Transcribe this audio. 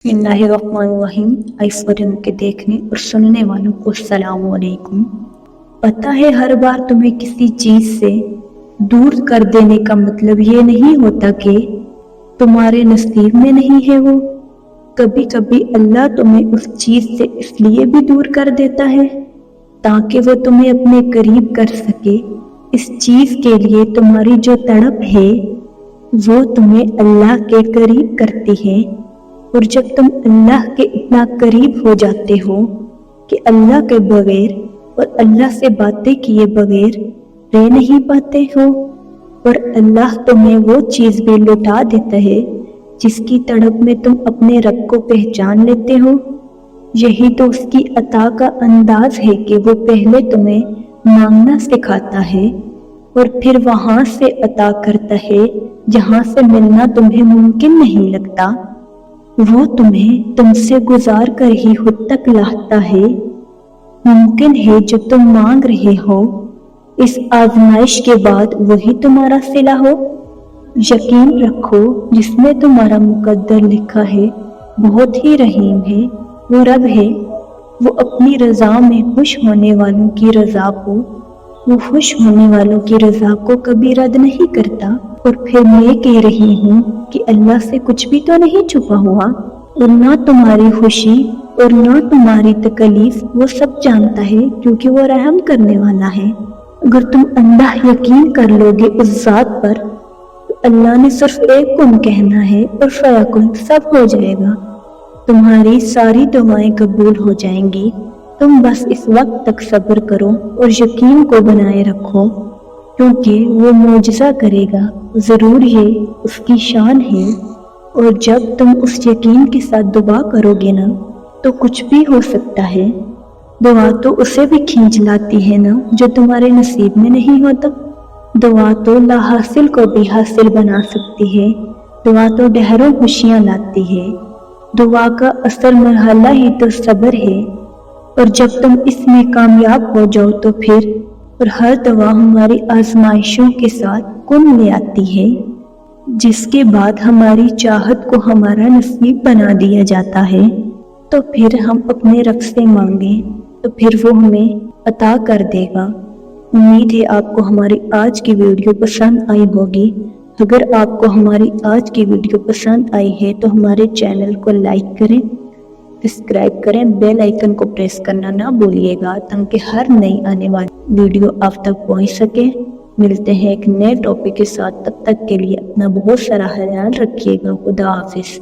बिस्मिल्लाहिर्रहमानिर्रहीम। ऐश्वर्य के देखने और सुनने वालों को अस्सलाम वालेकुम। पता है, हर बार तुम्हें किसी चीज से दूर कर देने का मतलब ये नहीं होता कि तुम्हारे नसीब में नहीं है वो। कभी कभी अल्लाह तुम्हें उस चीज से इसलिए भी दूर कर देता है ताकि वो तुम्हें अपने करीब कर सके। इस चीज के लिए तुम्हारी जो तड़प है वो तुम्हें अल्लाह के करीब करती है। और जब तुम अल्लाह के इतना करीब हो जाते हो कि अल्लाह के बगैर और अल्लाह से बातें किए बगैर रह नहीं पाते हो, और अल्लाह तुम्हें वो चीज भी लौटा देता है जिसकी तड़प में तुम अपने रब को पहचान लेते हो। यही तो उसकी अता का अंदाज है कि वो पहले तुम्हें मांगना सिखाता है और फिर वहां से अता करता है जहां से मिलना तुम्हें मुमकिन नहीं लगता। वो तुम्हें तुमसे गुजार कर ही खुद तक लाता है। मुमकिन है जो तुम मांग रहे हो इस आजमाइश के बाद वही तुम्हारा सिला हो। यकीन रखो, जिसमें तुम्हारा मुकद्दर लिखा है बहुत ही रहीम है, वो रब है। वो अपनी रजा में खुश होने वालों की रजा को, वो खुश होने वालों की रजा को कभी रद्द नहीं करता। और फिर मैं कह रही हूँ कि अल्लाह से कुछ भी तो नहीं छुपा हुआ, और ना तुम्हारी खुशी और ना तुम्हारी तकलीफ वो सब जानता है, क्योंकि वो रहम करने वाला है। अगर तुम अंधा यकीन कर लोगे उस जात पर, तो अल्लाह ने सिर्फ एक कुन कहना है और फयाकुन सब हो जाएगा। तुम्हारी सारी दुआएं कबूल हो जाएंगी। तुम बस इस वक्त तक सब्र करो और यकीन को बनाए रखो, क्योंकि वो मोजज़ा करेगा। जरूर ये उसकी शान है। और जब तुम उस यकीन के साथ दुआ करोगे ना, तो कुछ भी हो सकता है। दुआ तो उसे भी खींच लाती है ना जो तुम्हारे नसीब में नहीं होता। दुआ तो लाहासिल को भी हासिल बना सकती है। दुआ तो ढेरों खुशियां लाती है। दुआ का असल मरहला ही तो सब्र है। और जब तुम इसमें कामयाब हो जाओ तो फिर और हर दुआ हमारी आजमाइशों के साथ कुन ले आती है, जिसके बाद हमारी चाहत को हमारा नसीब बना दिया जाता है। तो फिर हम अपने रब से मांगे तो फिर वो हमें अता कर देगा। उम्मीद है आपको हमारी आज की वीडियो पसंद आई होगी। अगर आपको हमारी आज की वीडियो पसंद आई है तो हमारे चैनल को लाइक करें, सब्सक्राइब करें, बेल आइकन को प्रेस करना ना भूलिएगा ताकि हर नई आने वाली वीडियो आप तक पहुंच सके। मिलते हैं एक नए टॉपिक के साथ, तब तक के लिए अपना बहुत सारा ख्याल रखिएगा। खुदा हाफिज।